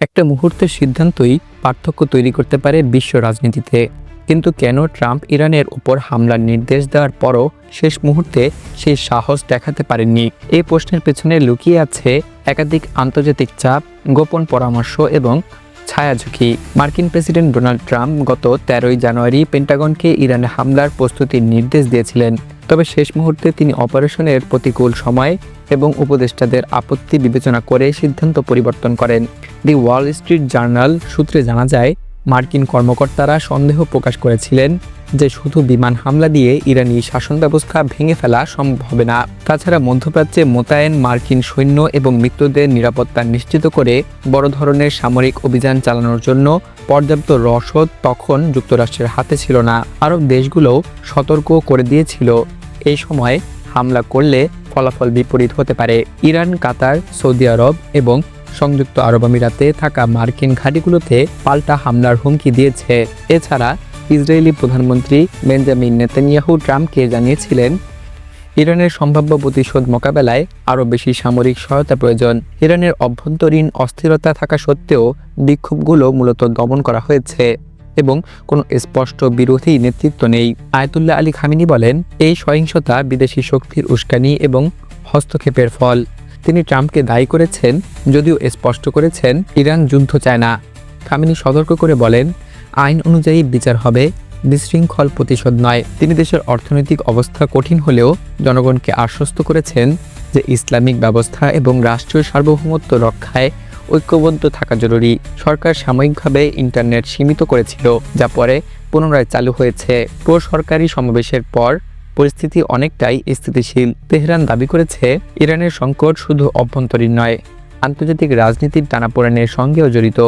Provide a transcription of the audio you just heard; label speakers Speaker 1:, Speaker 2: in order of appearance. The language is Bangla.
Speaker 1: একটা মুহূর্তের সিদ্ধান্তই পার্থক্য তৈরি করতে পারে বিশ্ব রাজনীতিতে। কিন্তু কেন ট্রাম্প ইরানের উপর হামলার নির্দেশ দেওয়ার পরও শেষ মুহূর্তে সেই সাহস দেখাতে পারেননি? এই প্রশ্নের পেছনে লুকিয়ে আছে একাধিক আন্তর্জাতিক চাপ, গোপন পরামর্শ এবং ছায়া ঝুঁকি। মার্কিন প্রেসিডেন্ট ডোনাল্ড ট্রাম্প গত 13ই জানুয়ারি পেন্টাগনকে ইরানে হামলার প্রস্তুতির নির্দেশ দিয়েছিলেন। তবে শেষ মুহূর্তে তিনি অপারেশনের প্রতিকূল সময় এবং উপদেষ্টাদের আপত্তি বিবেচনা করে সিদ্ধান্ত পরিবর্তন করেন। দি ওয়াল স্ট্রিট জার্নাল সূত্রে জানা যায়, মার্কিন কর্মকর্তারা সন্দেহ প্রকাশ করেছিলেন যে শুধু বিমান হামলা দিয়ে ইরানি শাসন ব্যবস্থা ভেঙে ফেলা সম্ভব হবে না। তাছাড়া মধ্যপ্রাচ্যে মোতায়েন মার্কিন সৈন্য এবং মিত্রদের নিরাপত্তা নিশ্চিত করে বড় ধরনের সামরিক অভিযান চালানোর জন্য পর্যাপ্ত রসদ তখন যুক্তরাষ্ট্রের হাতে ছিল না। আরব দেশগুলোও সতর্ক করে দিয়েছিল এই সময় হামলা করলে ফলাফল বিপরীত হতে পারে। ইরান, কাতার, সৌদি আরব এবং সংযুক্ত আরব আমিরাতে থাকা মার্কিন ঘাঁটিগুলোতে পাল্টা হামলার হুমকি দিয়েছে। এছাড়া ইসরায়েলি প্রধানমন্ত্রী বেঞ্জামিন নেতানিয়াহু ট্রাম্পকে জানিয়েছিলেন, ইরানের সম্ভাব্য প্রতিশোধ মোকাবেলায় আরও বেশি সামরিক সহায়তা প্রয়োজন। ইরানের অভ্যন্তরীণ অস্থিরতা থাকা সত্ত্বেও বিক্ষোভগুলো মূলত দমন করা হয়েছে এবং কোনো স্পষ্ট বিরোধী নেতৃত্ব নেই। আয়াতুল্লাহ আলী খামেনি বলেন, এই সহিংসতা বিদেশি শক্তির উস্কানি এবং হস্তক্ষেপের ফল। তিনি ট্রাম্পকে দায়ী করেছেন, যদিও স্পষ্ট করেছেন ইরান যুদ্ধ চায় না। খামেনি সতর্ক করে বলেন, আইন অনুযায়ী বিচার হবে, বিশৃঙ্খল প্রতিশোধ নয়। তিনি দেশের অর্থনৈতিক অবস্থা কঠিন হলেও জনগণকে আশ্বস্ত করেছেন যে ইসলামিক ব্যবস্থা এবং রাষ্ট্রীয় সার্বভৌমত্ব রক্ষায় ঐক্যবদ্ধ থাকা জরুরি। সরকার সাময়িকভাবে ইন্টারনেট সীমিত করেছিল, যা পরে পুনরায় চালু হয়েছে। সরকারি সমাবেশের পর পরিস্থিতি অনেকটাই স্থিতিশীল। তেহরান দাবি করেছে, ইরানের সংকট শুধু অভ্যন্তরীণ নয়, আন্তর্জাতিক রাজনীতির টানাপোড়েনের সঙ্গেও জড়িত।